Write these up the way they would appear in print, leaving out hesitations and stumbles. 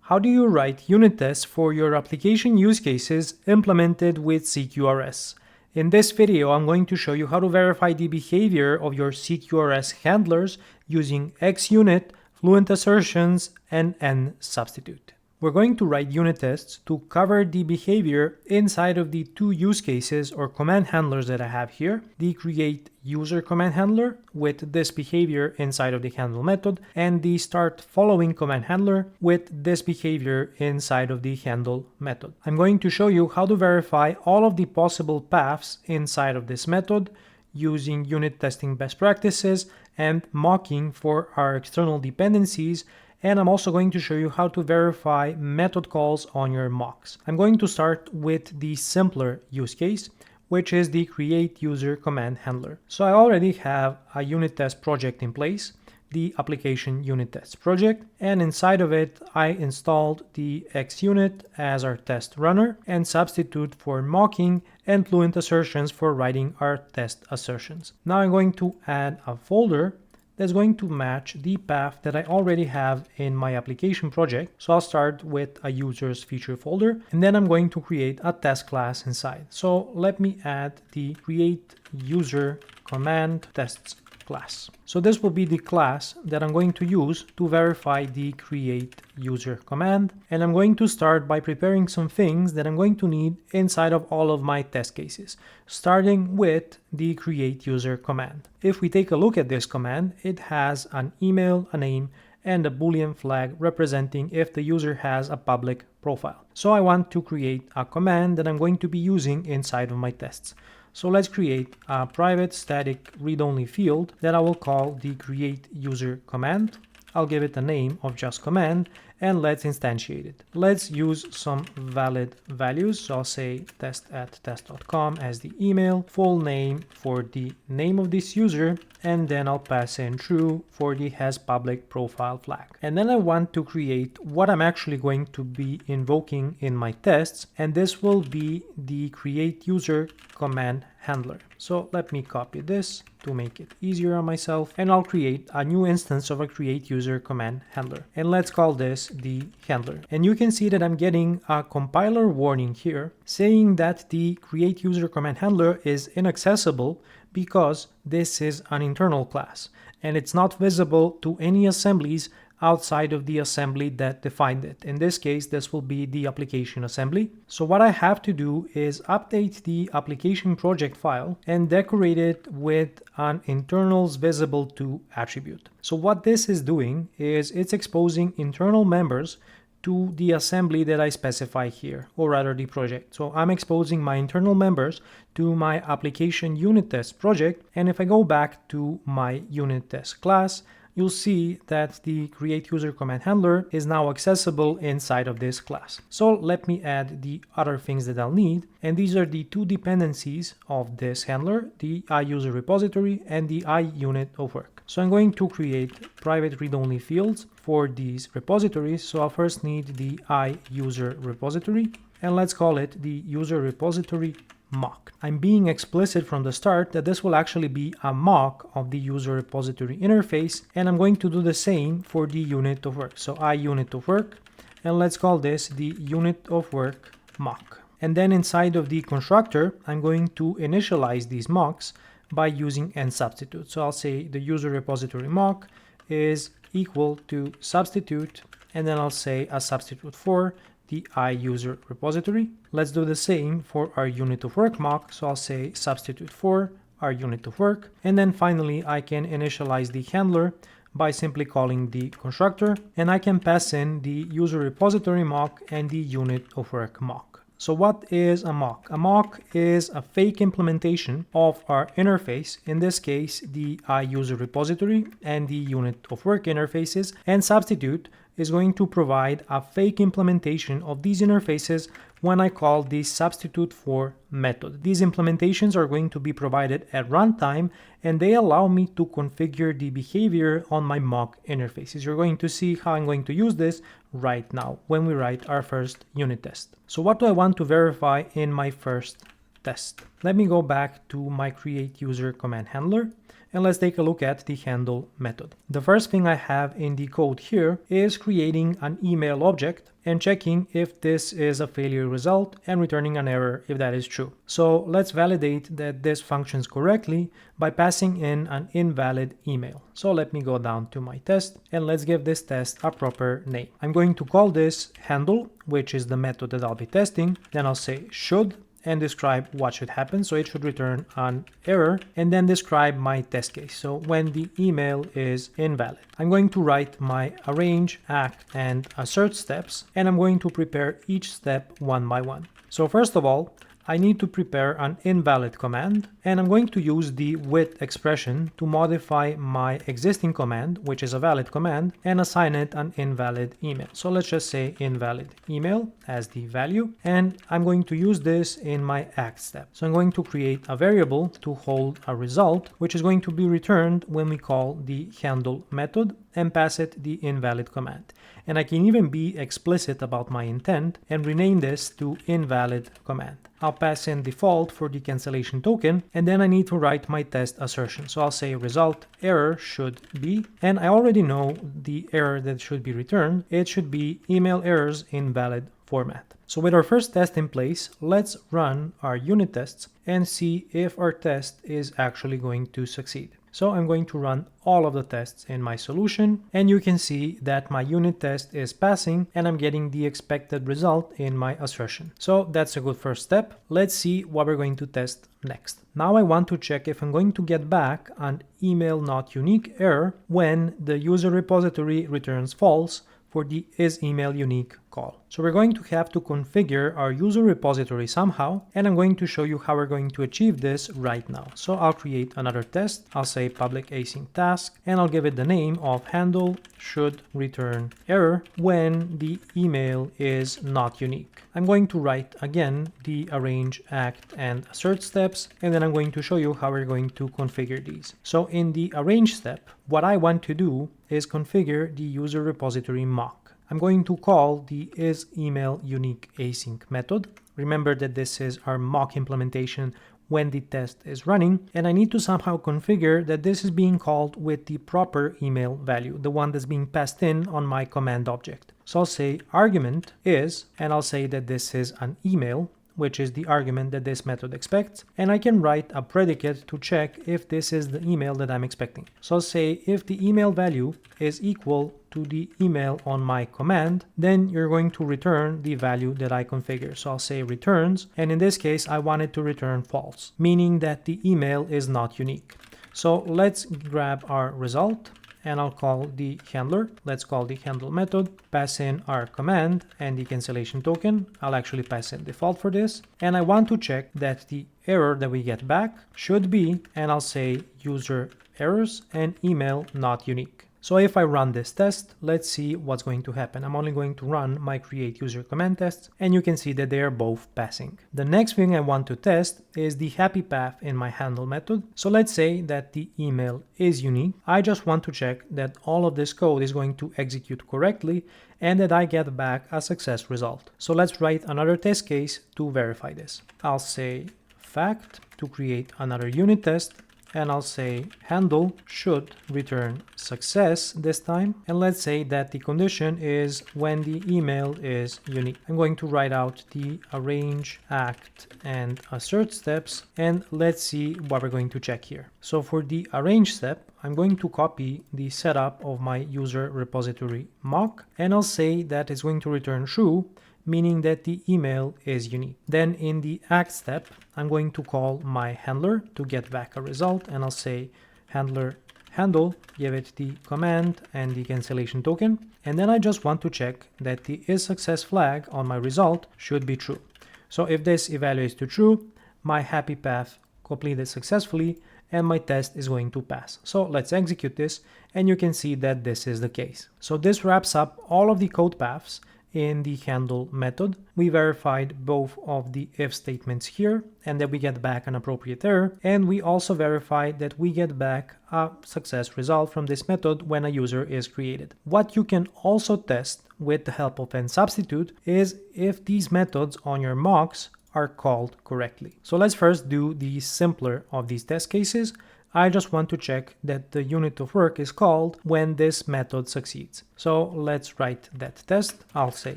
How do you write unit tests for your application use cases implemented with CQRS? In this video, I'm going to show you how to verify the behavior of your CQRS handlers using XUnit, FluentAssertions, and NSubstitute. We're going to write unit tests to cover the behavior inside of the two use cases or command handlers that I have here, the create user command handler with this behavior inside of the handle method, and the start following command handler with this behavior inside of the handle method. I'm going to show you how to verify all of the possible paths inside of this method using unit testing best practices and mocking for our external dependencies. And I'm also going to show you how to verify method calls on your mocks. I'm going to start with the simpler use case, which is the create user command handler. So I already have a unit test project in place, the application unit test project, and inside of it I installed the XUnit as our test runner and Substitute for mocking and FluentAssertions for writing our test assertions. Now I'm going to add a folder that's going to match the path that I already have in my application project. So I'll start with a user's feature folder, and then I'm going to create a test class inside. So let me add the create user command tests class. So this will be the class that I'm going to use to verify the create user command. And I'm going to start by preparing some things that I'm going to need inside of all of my test cases, starting with the create user command. If we take a look at this command, it has an email, a name, and a Boolean flag representing if the user has a public profile. So I want to create a command that I'm going to be using inside of my tests. So let's create a private static read-only field that I will call the create user command. I'll give it a name of just command, and let's instantiate it. Let's use some valid values. So I'll say test@test.com as the email, full name for the name of this user, and then I'll pass in true for the has public profile flag. And then I want to create what I'm actually going to be invoking in my tests, and this will be the create user command handler. So let me copy this to make it easier on myself, and I'll create a new instance of a create user command handler, and let's call this the handler. And you can see that I'm getting a compiler warning here saying that the create user command handler is inaccessible because this is an internal class and it's not visible to any assemblies outside of the assembly that defined it. In this case, this will be the application assembly. So what I have to do is update the application project file and decorate it with an internals visible to attribute. So what this is doing is it's exposing internal members to the assembly that I specify here, or rather the project. So I'm exposing my internal members to my application unit test project. And if I go back to my unit test class, you'll see that the create user command handler is now accessible inside of this class. So let me add the other things that I'll need. And these are the two dependencies of this handler, the iUser repository and the iUnit of work. So I'm going to create private read-only fields for these repositories. So I'll first need the iUser repository, and let's call it the user repository mock. I'm being explicit from the start that this will actually be a mock of the user repository interface, and I'm going to do the same for the unit of work. So iUnit of work, and let's call this the unit of work mock. And then inside of the constructor, I'm going to initialize these mocks by using NSubstitute. So I'll say the user repository mock is equal to substitute, and then I'll say a substitute for the iUser repository. Let's do the same for our unit of work mock. So I'll say substitute for our unit of work. And then finally, I can initialize the handler by simply calling the constructor, and I can pass in the user repository mock and the unit of work mock. So what is a mock? A mock is a fake implementation of our interface, in this case, the iUser repository and the unit of work interfaces, and Substitute is going to provide a fake implementation of these interfaces when I call the substitute for method. These implementations are going to be provided at runtime, and they allow me to configure the behavior on my mock interfaces. You're going to see how I'm going to use this right now when we write our first unit test. So what do I want to verify in my first test? Let me go back to my create user command handler, and let's take a look at the handle method. The first thing I have in the code here is creating an email object and checking if this is a failure result and returning an error if that is true. So let's validate that this functions correctly by passing in an invalid email. So let me go down to my test and let's give this test a proper name. I'm going to call this handle, which is the method that I'll be testing. Then I'll say should and describe what should happen. So it should return an error and then describe my test case. So when the email is invalid, I'm going to write my arrange, act, and assert steps, and I'm going to prepare each step one by one. So first of all, I need to prepare an invalid command, and I'm going to use the with expression to modify my existing command, which is a valid command, and assign it an invalid email. So let's just say invalid email as the value, and I'm going to use this in my act step. So I'm going to create a variable to hold a result, which is going to be returned when we call the handle method and pass it the invalid command. And I can even be explicit about my intent and rename this to invalid command. I'll pass in default for the cancellation token, and then I need to write my test assertion. So I'll say result error should be, and I already know the error that should be returned. It should be email errors invalid format. So with our first test in place, let's run our unit tests and see if our test is actually going to succeed. So I'm going to run all of the tests in my solution, and you can see that my unit test is passing and I'm getting the expected result in my assertion. So that's a good first step. Let's see what we're going to test next. Now I want to check if I'm going to get back an email not unique error when the user repository returns false for the isEmailUnique call. So we're going to have to configure our user repository somehow, and I'm going to show you how we're going to achieve this right now. So I'll create another test. I'll say public async task, and I'll give it the name of handle should return error when the email is not unique. I'm going to write again the arrange, act, and assert steps, and then I'm going to show you how we're going to configure these. So in the arrange step, what I want to do is configure the user repository mock. I'm going to call the isEmailUnique async method. Remember that this is our mock implementation when the test is running, and I need to somehow configure that this is being called with the proper email value, the one that's being passed in on my command object. So I'll say argument is, and I'll say that this is an email, which is the argument that this method expects, and I can write a predicate to check if this is the email that I'm expecting. So I'll say if the email value is equal to the email on my command, then you're going to return the value that I configure. So I'll say returns, and in this case I want it to return false, meaning that the email is not unique. So let's grab our result, and I'll call the handler. Let's call the handle method, pass in our command and the cancellation token. I'll actually pass in default for this. And I want to check that the error that we get back should be, and I'll say user errors and email not unique. So if I run this test, let's see what's going to happen. I'm only going to run my create user command tests, and you can see that they are both passing. The next thing I want to test is the happy path in my handle method. So let's say that the email is unique. I just want to check that all of this code is going to execute correctly and that I get back a success result. So let's write another test case to verify this. I'll say fact to create another unit test, and I'll say handle should return success this time, and let's say that the condition is when the email is unique. I'm going to write out the arrange, act, and assert steps, and let's see what we're going to check here. So for the arrange step, I'm going to copy the setup of my user repository mock, and I'll say that it's going to return true, meaning that the email is unique. Then in the act step, I'm going to call my handler to get back a result, and I'll say handler handle, give it the command and the cancellation token, and then I just want to check that the isSuccess flag on my result should be true. So if this evaluates to true, my happy path completed successfully and my test is going to pass. So let's execute this, and you can see that this is the case. So this wraps up all of the code paths in the handle method. We verified both of the if statements here and that we get back an appropriate error, and we also verified that we get back a success result from this method when a user is created. What you can also test with the help of NSubstitute is if these methods on your mocks are called correctly. So let's first do the simpler of these test cases. I just want to check that the unit of work is called when this method succeeds. So let's write that test. I'll say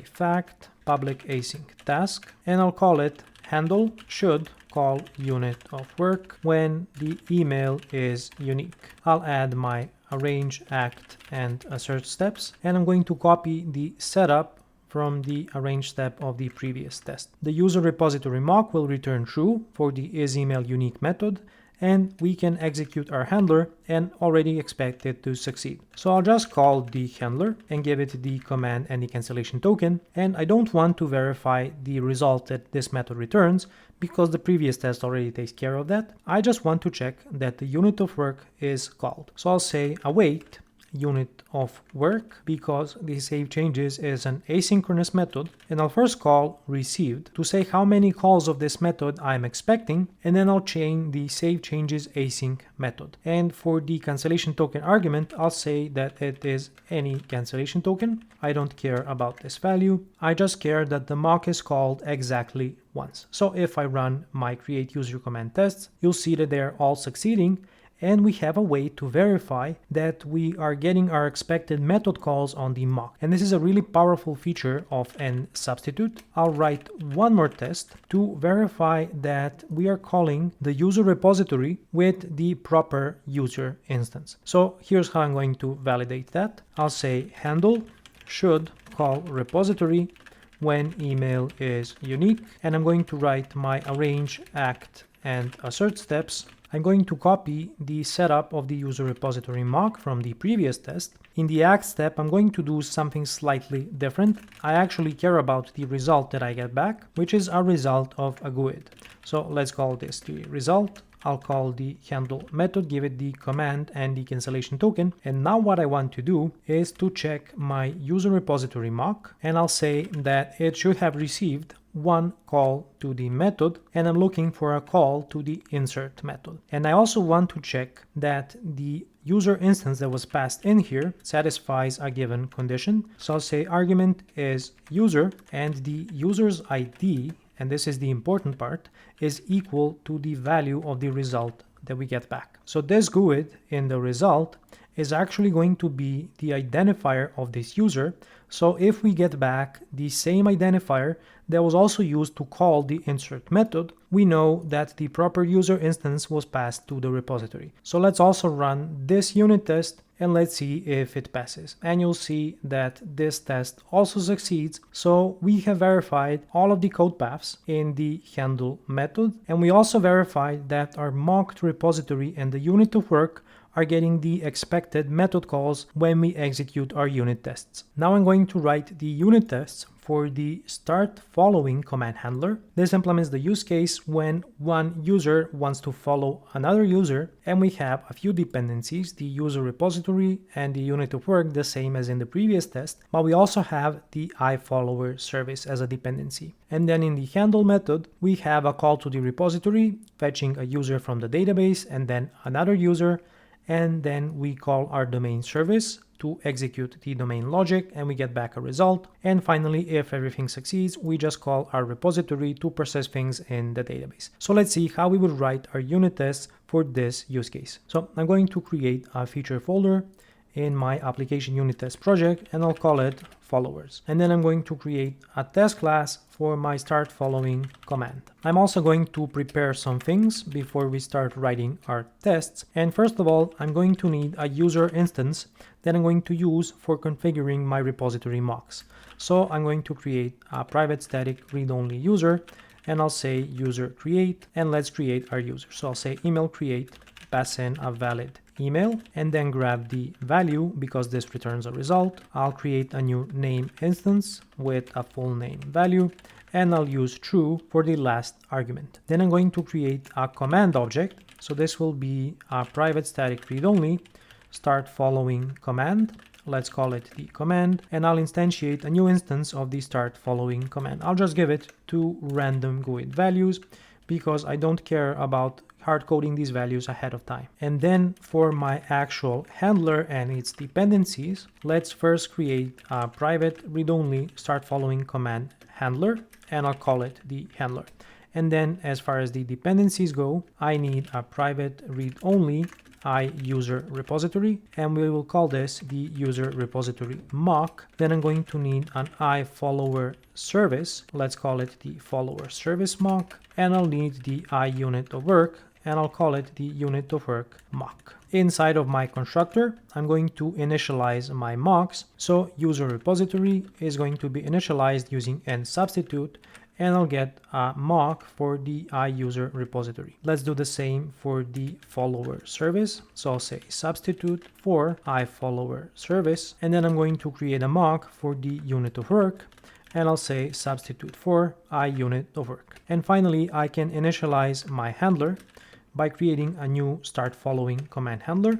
fact public async task, and I'll call it handle should call unit of work when the email is unique. I'll add my arrange, act, and assert steps, and I'm going to copy the setup from the arrange step of the previous test. The user repository mock will return true for the isEmailUnique method, and we can execute our handler and already expect it to succeed. So I'll just call the handler and give it the command and the cancellation token, and I don't want to verify the result that this method returns because the previous test already takes care of that. I just want to check that the unit of work is called. So I'll say await unit of work because the save changes is an asynchronous method, and I'll first call received to say how many calls of this method I'm expecting, and then I'll chain the save changes async method. And for the cancellation token argument, I'll say that it is any cancellation token. I don't care about this value. I just care that the mock is called exactly once. So if I run my create user command tests, you'll see that they're all succeeding, and we have a way to verify that we are getting our expected method calls on the mock. And this is a really powerful feature of NSubstitute. I'll write one more test to verify that we are calling the user repository with the proper user instance. So here's how I'm going to validate that. I'll say handle should call repository when email is unique, and I'm going to write my arrange, act, and assert steps. I'm going to copy the setup of the user repository mock from the previous test. In the act step, I'm going to do something slightly different. I actually care about the result that I get back, which is a result of a GUID. So let's call this the result. I'll call the handle method, give it the command and the cancellation token. And now what I want to do is to check my user repository mock, and I'll say that it should have received one call to the method, and I'm looking for a call to the insert method. And I also want to check that the user instance that was passed in here satisfies a given condition. So I'll say argument is user, and the user's ID, and this is the important part, is equal to the value of the result that we get back. So this GUID in the result is actually going to be the identifier of this user. So if we get back the same identifier that was also used to call the insert method, we know that the proper user instance was passed to the repository. So let's also run this unit test and let's see if it passes. And you'll see that this test also succeeds. So we have verified all of the code paths in the handle method, and we also verified that our mocked repository and the unit of work are getting the expected method calls when we execute our unit tests. Now I'm going to write the unit tests for the start following command handler. This implements the use case when one user wants to follow another user, and we have a few dependencies, the user repository and the unit of work, the same as in the previous test, but we also have the iFollower service as a dependency. And then in the handle method, we have a call to the repository, fetching a user from the database and then another user, and then we call our domain service to execute the domain logic, and we get back a result. And finally, if everything succeeds, we just call our repository to process things in the database. So let's see how we would write our unit tests for this use case. So I'm going to create a feature folder in my application unit test project, and I'll call it followers. And then I'm going to create a test class for my start following command. I'm also going to prepare some things before we start writing our tests. And first of all, I'm going to need a user instance that I'm going to use for configuring my repository mocks. So I'm going to create a private static read-only user, and I'll say user create, and let's create our user. So I'll say email create, pass in a valid email, and then grab the value because this returns a result. I'll create a new name instance with a full name value, and I'll use true for the last argument. Then I'm going to create a command object. So this will be a private static read-only start following command. Let's call it the command, and I'll instantiate a new instance of the start following command. I'll just give it 2 random GUID values because I don't care about hard coding these values ahead of time. And then for my actual handler and its dependencies, let's first create a private read-only start following command handler, and I'll call it the handler. And then as far as the dependencies go, I need a private read-only iUser repository, and we will call this the user repository mock. Then I'm going to need an iFollower service. Let's call it the follower service mock, and I'll need the iUnit of work, and I'll call it the unit of work mock. Inside of my constructor, I'm going to initialize my mocks. So user repository is going to be initialized using NSubstitute, and I'll get a mock for the iUser repository. Let's do the same for the follower service. So I'll say substitute for iFollower service, and then I'm going to create a mock for the unit of work, and I'll say substitute for iUnit of work. And finally, I can initialize my handler by creating a new start following command handler,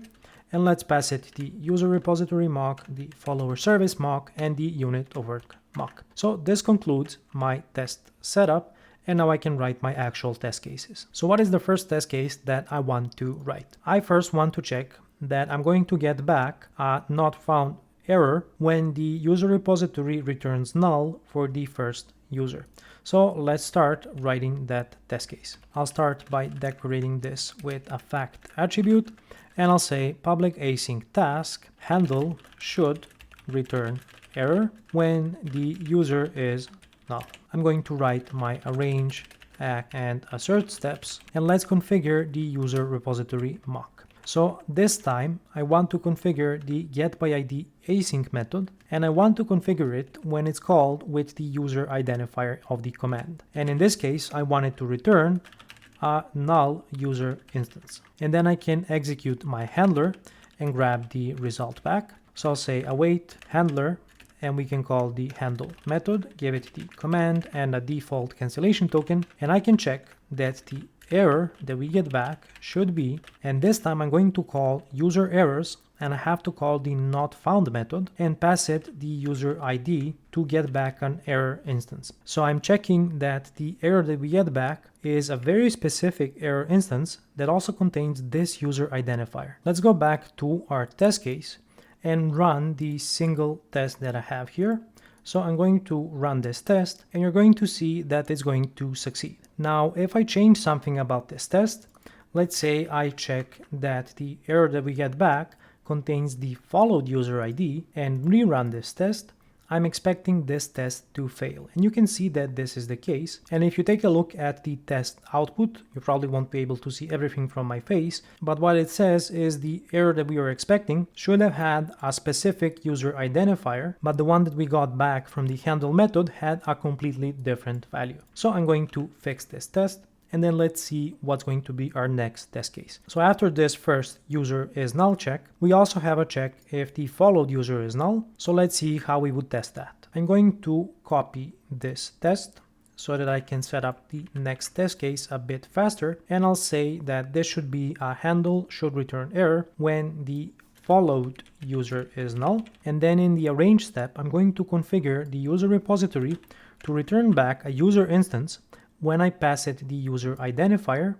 and let's pass it the user repository mock, the follower service mock, and the unit of work mock. So this concludes my test setup, and now I can write my actual test cases. So what is the first test case that I want to write? I first want to check that I'm going to get back a not found error when the user repository returns null for the first user. So let's start writing that test case. I'll start by decorating this with a fact attribute, and I'll say public async task handle should return error when the user is null. I'm going to write my arrange, act, and assert steps, and let's configure the user repository mock. So this time I want to configure the getById async method, and I want to configure it when it's called with the user identifier of the command. And in this case, I want it to return a null user instance. And then I can execute my handler and grab the result back. So I'll say await handler, and we can call the handle method, give it the command and a default cancellation token, and I can check that the error that we get back should be, and this time I'm going to call user errors, and I have to call the not found method and pass it the user ID to get back an error instance. So I'm checking that the error that we get back is a very specific error instance that also contains this user identifier. Let's go back to our test case and run the single test that I have here. So I'm going to run this test, and you're going to see that it's going to succeed. Now, if I change something about this test, let's say I check that the error that we get back contains the followed user ID and rerun this test, I'm expecting this test to fail. And you can see that this is the case. And if you take a look at the test output, you probably won't be able to see everything from my face, but what it says is the error that we were expecting should have had a specific user identifier, but the one that we got back from the handle method had a completely different value. So I'm going to fix this test, and then let's see what's going to be our next test case. So after this first user is null check, we also have a check if the followed user is null. So let's see how we would test that. I'm going to copy this test so that I can set up the next test case a bit faster. And I'll say that this should be a handle should return error when the followed user is null. And then in the arrange step, I'm going to configure the user repository to return back a user instance when I pass it the user identifier,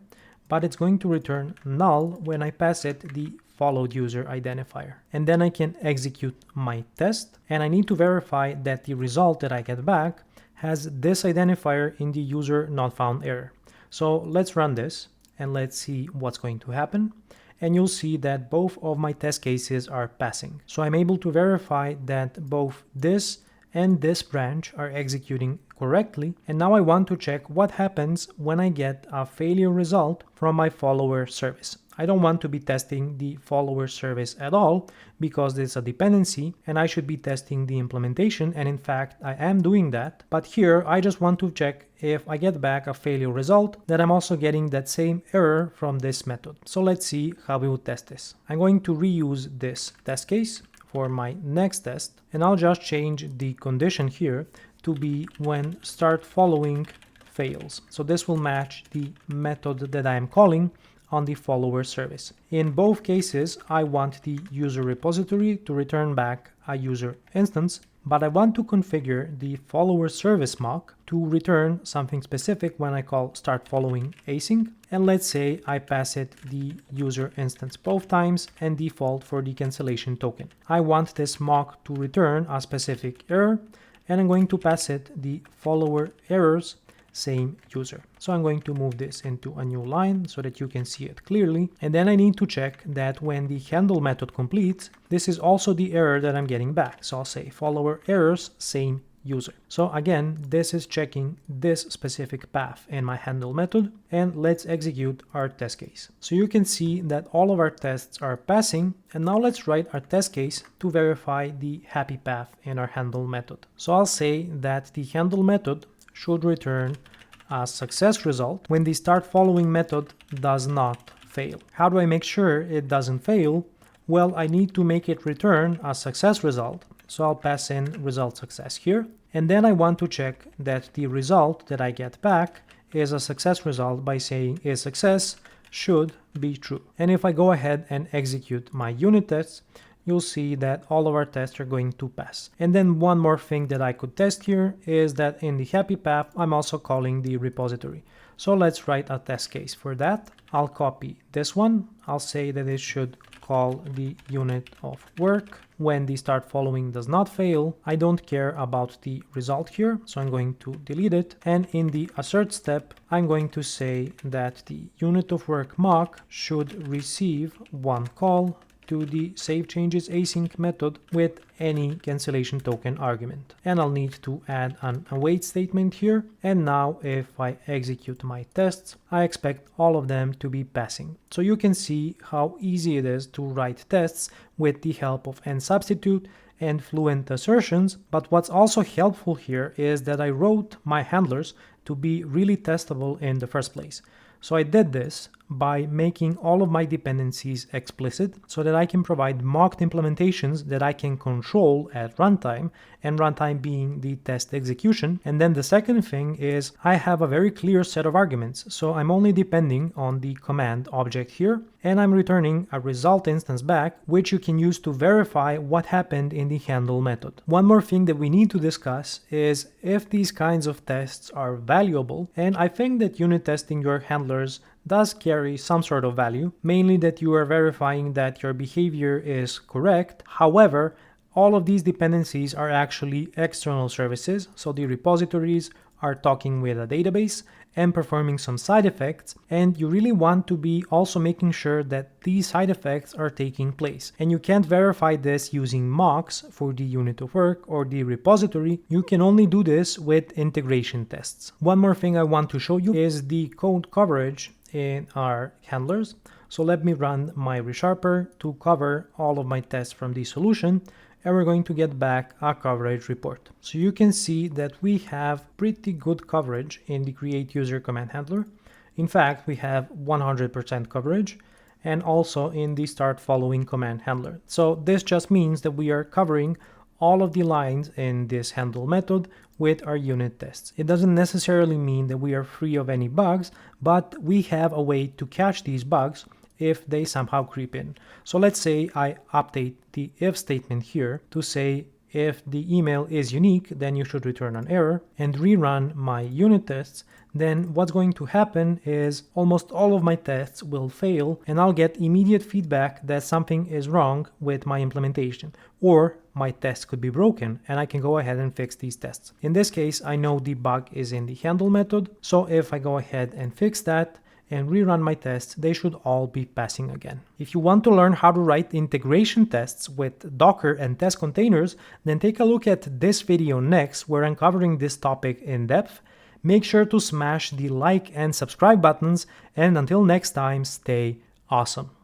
but it's going to return null when I pass it the followed user identifier. And then I can execute my test, and I need to verify that the result that I get back has this identifier in the user not found error. So let's run this and let's see what's going to happen. And you'll see that both of my test cases are passing. So I'm able to verify that both this and this branch are executing correctly. And now I want to check what happens when I get a failure result from my follower service. I don't want to be testing the follower service at all because it's a dependency and I should be testing the implementation, and in fact I am doing that. But here I just want to check if I get back a failure result that I'm also getting that same error from this method. So let's see how we would test this. I'm going to reuse this test case for my next test, and I'll just change the condition here to be when start following fails. So this will match the method that I am calling on the follower service. In both cases, I want the user repository to return back a user instance, but I want to configure the follower service mock to return something specific when I call start following async. And let's say I pass it the user instance both times and default for the cancellation token. I want this mock to return a specific error, and I'm going to pass it the follower errors same user. So I'm going to move this into a new line so that you can see it clearly. And then I need to check that when the handle method completes, this is also the error that I'm getting back. So I'll say follower errors, same user. So again, this is checking this specific path in my handle method, and let's execute our test case. So you can see that all of our tests are passing, and now let's write our test case to verify the happy path in our handle method. So I'll say that the handle method should return a success result when the start following method does not fail. How do I make sure it doesn't fail? Well, I need to make it return a success result. So I'll pass in result success here. And then I want to check that the result that I get back is a success result by saying is success should be true. And if I go ahead and execute my unit tests, you'll see that all of our tests are going to pass. And then one more thing that I could test here is that in the happy path, I'm also calling the repository. So let's write a test case for that. I'll copy this one. I'll say that it should call the unit of work when the start following does not fail. I don't care about the result here, so I'm going to delete it. And in the assert step, I'm going to say that the unit of work mock should receive one call to the save changes async method with any cancellation token argument. And I'll need to add an await statement here. And now if I execute my tests, I expect all of them to be passing. So you can see how easy it is to write tests with the help of NSubstitute and FluentAssertions. But what's also helpful here is that I wrote my handlers to be really testable in the first place. So I did this by making all of my dependencies explicit so that I can provide mocked implementations that I can control at runtime, and runtime being the test execution. And then the second thing is I have a very clear set of arguments. So I'm only depending on the command object here, and I'm returning a result instance back, which you can use to verify what happened in the handle method. One more thing that we need to discuss is if these kinds of tests are valuable, and I think that unit testing your handlers does carry some sort of value, mainly that you are verifying that your behavior is correct. However, all of these dependencies are actually external services, so the repositories are talking with a database and performing some side effects, and you really want to be also making sure that these side effects are taking place. And you can't verify this using mocks for the unit of work or the repository. You can only do this with integration tests. One more thing I want to show you is the code coverage in our handlers. So let me run my resharper to cover all of my tests from the solution, and we're going to get back a coverage report. So you can see that we have pretty good coverage in the create user command handler. In fact, we have 100% coverage, and also in the start following command handler. So this just means that we are covering all of the lines in this handle method with our unit tests. It doesn't necessarily mean that we are free of any bugs, but we have a way to catch these bugs if they somehow creep in. So let's say I update the if statement here to say if the email is unique, then you should return an error, and rerun my unit tests. Then what's going to happen is almost all of my tests will fail, and I'll get immediate feedback that something is wrong with my implementation, or my test could be broken, and I can go ahead and fix these tests. In this case, I know the bug is in the handle method, so if I go ahead and fix that and rerun my tests, they should all be passing again. If you want to learn how to write integration tests with Docker and test containers, then take a look at this video next, where I'm covering this topic in depth. Make sure to smash the like and subscribe buttons, and until next time, stay awesome.